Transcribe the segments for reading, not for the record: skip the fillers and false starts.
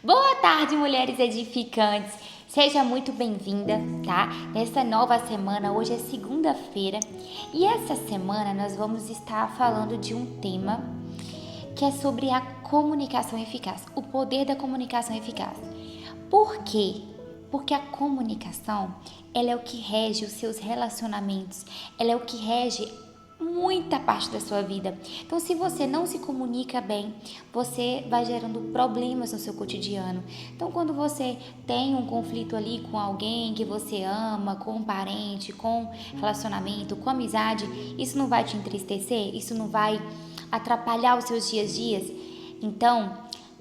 Boa tarde, mulheres edificantes. Seja muito bem-vinda, tá? Nessa nova semana, hoje é segunda-feira e essa semana nós vamos estar falando de um tema que é sobre a comunicação eficaz, o poder da comunicação eficaz. Por quê? Porque a comunicação, ela é o que rege os seus relacionamentos, ela é o que rege muita parte da sua vida. Então, se você não se comunica bem, você vai gerando problemas no seu cotidiano. Então, quando você tem um conflito ali com alguém que você ama, com um parente, com relacionamento, com amizade, isso não vai te entristecer? Isso não vai atrapalhar os seus dias? Então,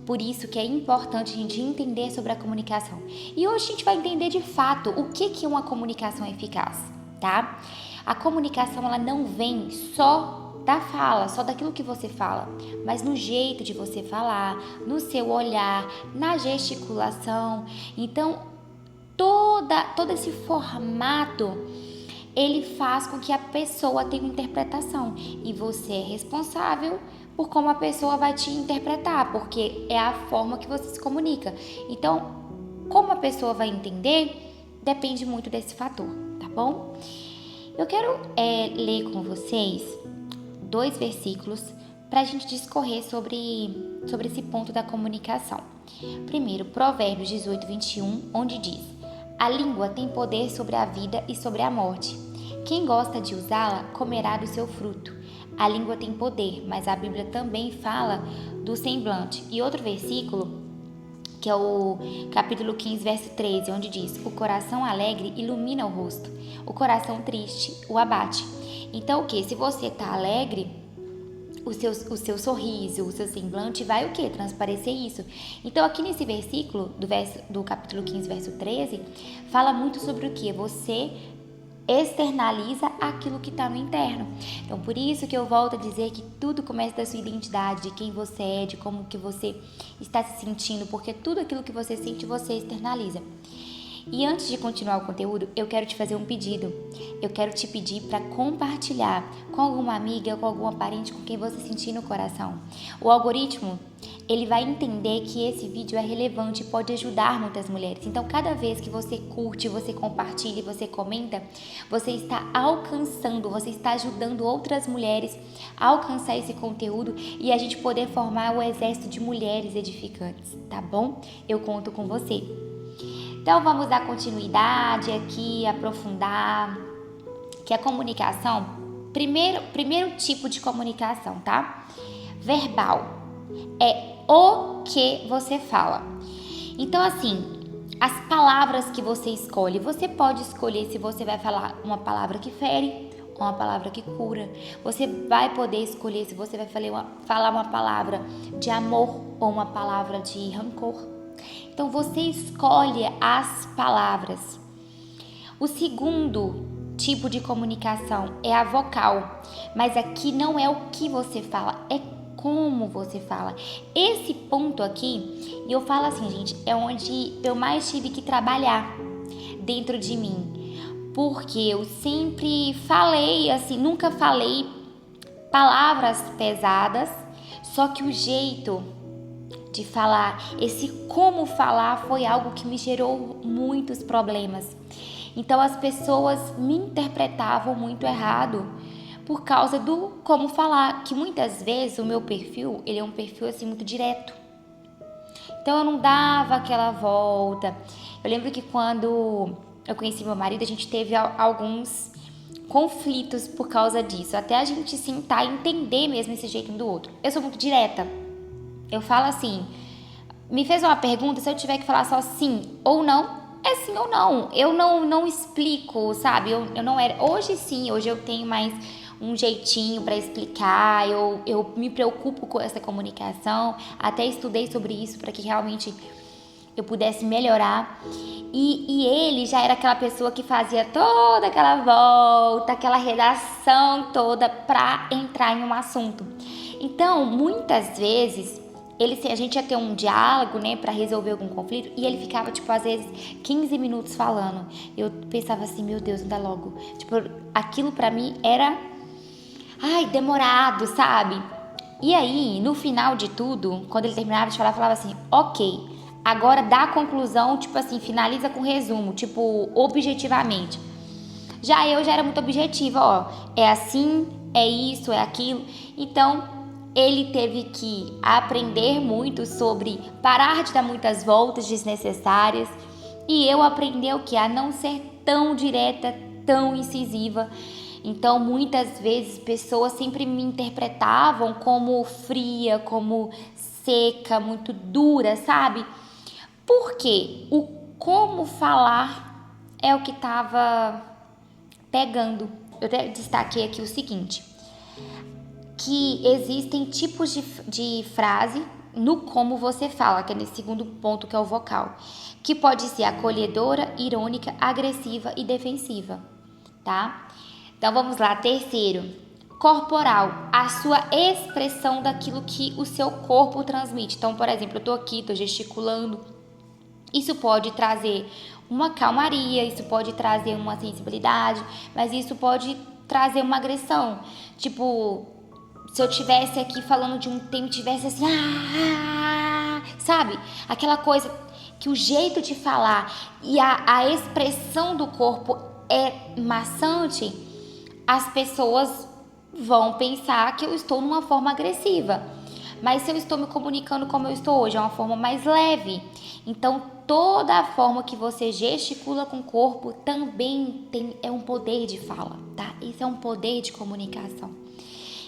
por isso que é importante a gente entender sobre a comunicação. E hoje a gente vai entender de fato o que é uma comunicação eficaz, tá? A comunicação, ela não vem só da fala, só daquilo que você fala, mas no jeito de você falar, no seu olhar, na gesticulação. Então, todo esse formato, ele faz com que a pessoa tenha uma interpretação e você é responsável por como a pessoa vai te interpretar, porque é a forma que você se comunica. Então, como a pessoa vai entender, depende muito desse fator, tá bom? Eu quero ler com vocês 2 versículos para a gente discorrer sobre esse ponto da comunicação. Primeiro, Provérbios 18, 21, onde diz: a língua tem poder sobre a vida e sobre a morte. Quem gosta de usá-la comerá do seu fruto. A língua tem poder, mas a Bíblia também fala do semblante. E outro versículo, que é o capítulo 15, verso 13, onde diz: o coração alegre ilumina o rosto, o coração triste o abate. Então, o que? Se você está alegre, o seu sorriso, o seu semblante vai o que? Transparecer isso. Então, aqui nesse versículo, do capítulo 15, verso 13, fala muito sobre o que? Você externaliza aquilo que está no interno. Então, por isso que eu volto a dizer que tudo começa da sua identidade, de quem você é, de como que você está se sentindo, porque tudo aquilo que você sente, você externaliza. E antes de continuar o conteúdo, eu quero te fazer um pedido. Eu quero te pedir para compartilhar com alguma amiga, com alguma parente com quem você sentir no coração. O algoritmo, ele vai entender que esse vídeo é relevante e pode ajudar muitas mulheres. Então, cada vez que você curte, você compartilha e você comenta, você está alcançando, você está ajudando outras mulheres a alcançar esse conteúdo e a gente poder formar o exército de mulheres edificantes, tá bom? Eu conto com você. Então, vamos dar continuidade aqui, aprofundar que a comunicação, primeiro tipo de comunicação, tá? Verbal, é o que você fala. Então, assim, as palavras que você escolhe, você pode escolher se você vai falar uma palavra que fere ou uma palavra que cura. Você vai poder escolher se você vai falar uma palavra de amor ou uma palavra de rancor. Então, você escolhe as palavras. O segundo tipo de comunicação é a vocal, mas aqui não é o que você fala, é como você fala. Esse ponto aqui, e eu falo assim, gente, é onde eu mais tive que trabalhar dentro de mim, porque eu sempre falei assim, nunca falei palavras pesadas, só que o jeito de falar, esse como falar foi algo que me gerou muitos problemas. Então as pessoas me interpretavam muito errado por causa do como falar, que muitas vezes o meu perfil, ele é um perfil assim muito direto. Então eu não dava aquela volta. Eu lembro que quando eu conheci meu marido, a gente teve alguns conflitos por causa disso, até a gente sentar e entender mesmo esse jeito um do outro. Eu sou muito direta. Eu falo assim, me fez uma pergunta, se eu tiver que falar só sim ou não, é sim ou não. Eu não explico, sabe? Eu não era. Hoje sim, hoje eu tenho mais um jeitinho para explicar, eu me preocupo com essa comunicação, até estudei sobre isso para que realmente eu pudesse melhorar. E ele já era aquela pessoa que fazia toda aquela volta, aquela redação toda para entrar em um assunto. Então, muitas vezes a gente ia ter um diálogo, né, pra resolver algum conflito, e ele ficava, tipo, às vezes 15 minutos falando. Eu pensava assim, meu Deus, anda logo. Tipo, aquilo pra mim era, demorado, sabe? E aí, no final de tudo, quando ele terminava de falar, falava assim, ok, Agora dá a conclusão, tipo assim, finaliza com resumo, tipo, objetivamente. Já eu já era muito objetiva, ó, é assim, é isso, é aquilo. Então, ele teve que aprender muito sobre parar de dar muitas voltas desnecessárias e eu aprender o que? A não ser tão direta, tão incisiva. Então, muitas vezes, pessoas sempre me interpretavam como fria, como seca, muito dura, sabe? Porque o como falar é o que estava pegando. Eu até destaquei aqui o seguinte, que existem tipos de frase no como você fala, que é nesse segundo ponto que é o vocal, que pode ser acolhedora, irônica, agressiva e defensiva, tá? Então vamos lá, terceiro, corporal, a sua expressão daquilo que o seu corpo transmite. Então, por exemplo, eu tô aqui, tô gesticulando, isso pode trazer uma calmaria, isso pode trazer uma sensibilidade, mas isso pode trazer uma agressão. Tipo, se eu tivesse aqui falando de um tema e tivesse assim, sabe? Aquela coisa que o jeito de falar e a expressão do corpo é maçante, as pessoas vão pensar que eu estou numa forma agressiva. Mas se eu estou me comunicando como eu estou hoje, é uma forma mais leve. Então, toda a forma que você gesticula com o corpo também é um poder de fala, tá? Isso é um poder de comunicação.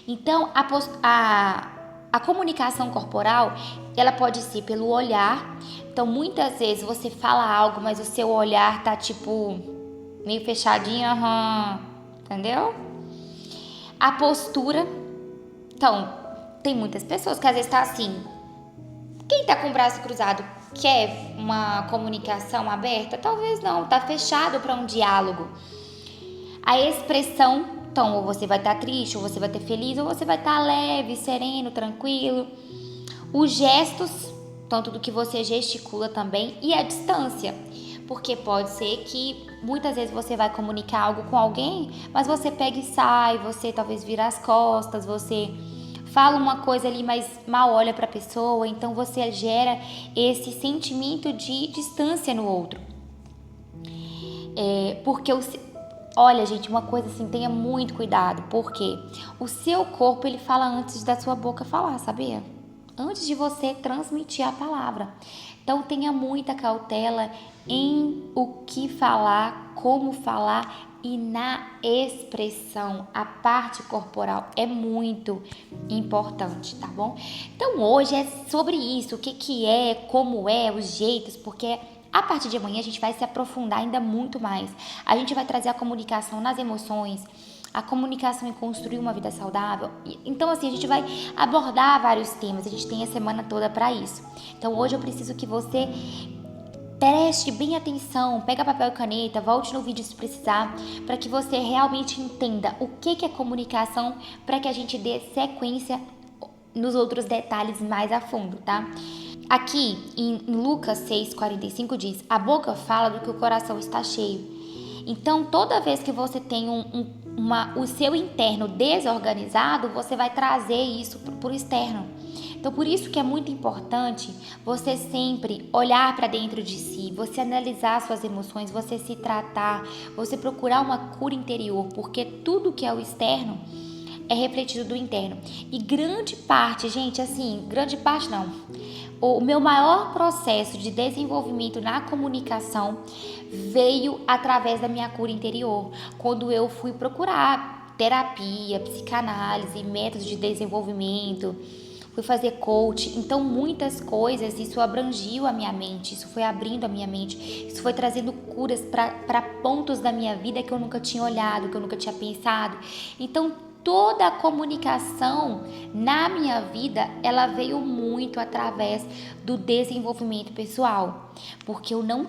Então, a comunicação corporal, ela pode ser pelo olhar. Então, muitas vezes você fala algo, mas o seu olhar tá tipo meio fechadinho, entendeu? A postura. Então, tem muitas pessoas que às vezes tá assim. Quem tá com o braço cruzado quer uma comunicação aberta? Talvez não, tá fechado para um diálogo. A expressão, então, ou você vai estar triste, ou você vai estar feliz, ou você vai estar leve, sereno, tranquilo. Os gestos, tanto do que você gesticula também, e a distância. Porque pode ser que muitas vezes você vai comunicar algo com alguém, mas você pega e sai, você talvez vira as costas, você fala uma coisa ali, mas mal olha para a pessoa, então você gera esse sentimento de distância no outro. Porque olha, gente, uma coisa assim, tenha muito cuidado, porque o seu corpo, ele fala antes da sua boca falar, sabia? Antes de você transmitir a palavra. Então, tenha muita cautela em o que falar, como falar e na expressão. A parte corporal é muito importante, tá bom? Então, hoje é sobre isso, o que é, como é, os jeitos, porque a partir de amanhã a gente vai se aprofundar ainda muito mais. A gente vai trazer a comunicação nas emoções, a comunicação em construir uma vida saudável. Então, assim, a gente vai abordar vários temas. A gente tem a semana toda para isso. Então, hoje eu preciso que você preste bem atenção, pega papel e caneta, volte no vídeo se precisar, para que você realmente entenda o que é comunicação, para que a gente dê sequência nos outros detalhes mais a fundo, tá? Aqui em Lucas 6,45 diz: a boca fala do que o coração está cheio. Então, toda vez que você tem o seu interno desorganizado, você vai trazer isso para o externo. Então, por isso que é muito importante você sempre olhar para dentro de si, você analisar suas emoções, você se tratar, você procurar uma cura interior, porque tudo que é o externo é refletido do interno. E grande parte, gente, assim, grande parte não. O meu maior processo de desenvolvimento na comunicação veio através da minha cura interior, quando eu fui procurar terapia, psicanálise, métodos de desenvolvimento, fui fazer coach. Então, muitas coisas, isso abrangiu a minha mente, isso foi abrindo a minha mente, isso foi trazendo curas para pontos da minha vida que eu nunca tinha olhado, que eu nunca tinha pensado. Então, toda a comunicação na minha vida, ela veio muito através do desenvolvimento pessoal, porque eu não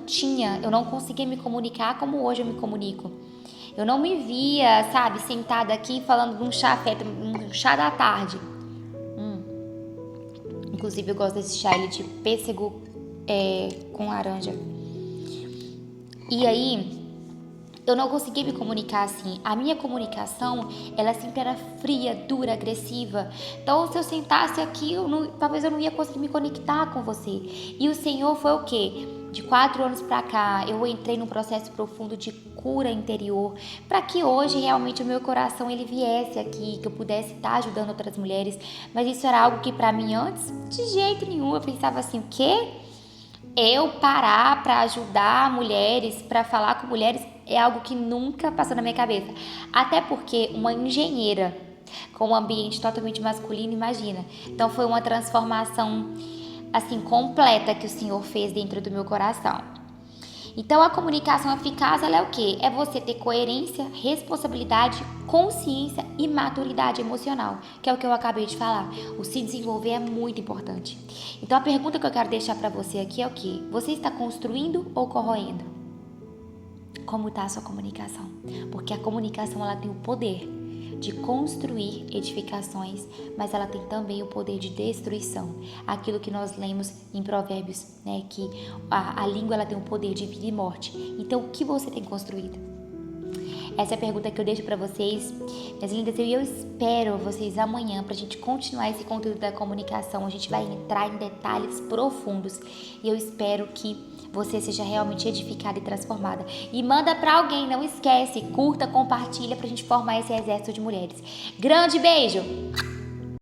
conseguia me comunicar como hoje eu me comunico. Eu não me via, sabe, sentada aqui falando de um chá da tarde. Inclusive eu gosto desse chá, ele de pêssego com laranja. E aí, eu não conseguia me comunicar assim. A minha comunicação, ela sempre era fria, dura, agressiva. Então, se eu sentasse aqui, talvez eu não ia conseguir me conectar com você. E o Senhor foi o quê? De 4 anos pra cá, eu entrei num processo profundo de cura interior, para que hoje realmente o meu coração ele viesse aqui, que eu pudesse estar ajudando outras mulheres. Mas isso era algo que pra mim antes, de jeito nenhum, eu pensava assim, o quê? Eu parar para ajudar mulheres, para falar com mulheres, é algo que nunca passou na minha cabeça. Até porque uma engenheira com um ambiente totalmente masculino, imagina. Então foi uma transformação assim completa que o Senhor fez dentro do meu coração. Então a comunicação eficaz, ela é o quê? É você ter coerência, responsabilidade, consciência e maturidade emocional, que é o que eu acabei de falar. O se desenvolver é muito importante. Então a pergunta que eu quero deixar para você aqui é o quê? Você está construindo ou corroendo? Como está a sua comunicação? Porque a comunicação ela tem o poder de construir edificações, mas ela tem também o poder de destruição. Aquilo que nós lemos em Provérbios, né, que a língua ela tem o poder de vida e morte. Então, o que você tem construído? Essa é a pergunta que eu deixo para vocês, minhas lindas, e eu espero vocês amanhã para a gente continuar esse conteúdo da comunicação. A gente vai entrar em detalhes profundos e eu espero que você seja realmente edificada e transformada. E manda para alguém, não esquece, curta, compartilha pra gente formar esse exército de mulheres. Grande beijo!